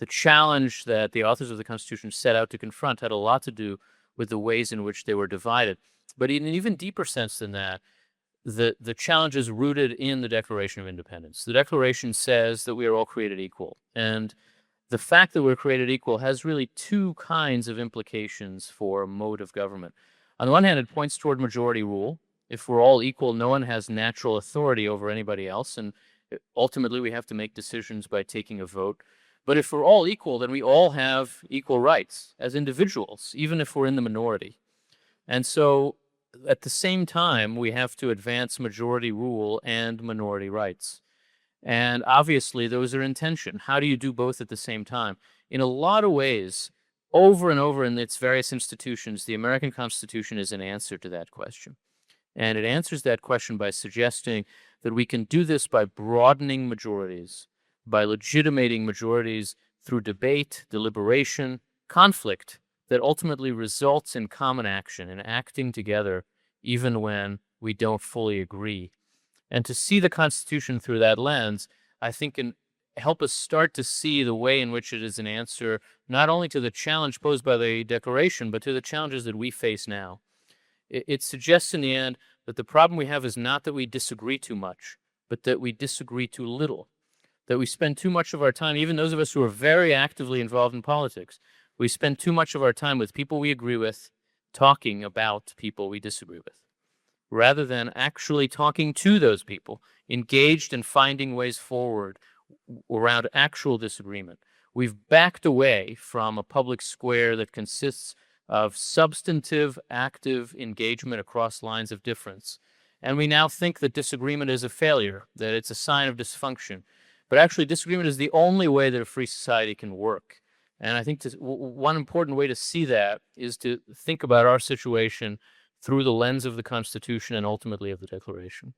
the challenge that the authors of the Constitution set out to confront had a lot to do with the ways in which they were divided. But in an even deeper sense than that, the challenge is rooted in the Declaration of Independence. The Declaration says that we are all created equal. And the fact that we're created equal has really two kinds of implications for a mode of government. On the one hand, it points toward majority rule. If we're all equal, no one has natural authority over anybody else, and ultimately we have to make decisions by taking a vote. But if we're all equal, then we all have equal rights as individuals, even if we're in the minority. And so at the same time, we have to advance majority rule and minority rights. And obviously, those are in tension. How do you do both at the same time? In a lot of ways, over and over in its various institutions, the American Constitution is an answer to that question. And it answers that question by suggesting that we can do this by broadening majorities, by legitimating majorities through debate, deliberation, conflict that ultimately results in common action and acting together even when we don't fully agree. And to see the Constitution through that lens, I think can help us start to see the way in which it is an answer not only to the challenge posed by the Declaration, but to the challenges that we face now. It suggests in the end that the problem we have is not that we disagree too much, but that we disagree too little, that we spend too much of our time, even those of us who are very actively involved in politics, we spend too much of our time with people we agree with, talking about people we disagree with, rather than actually talking to those people, engaged in finding ways forward around actual disagreement. We've backed away from a public square that consists of substantive, active engagement across lines of difference. And we now think that disagreement is a failure, that it's a sign of dysfunction. But actually, disagreement is the only way that a free society can work. And I think one important way to see that is to think about our situation through the lens of the Constitution and ultimately of the Declaration.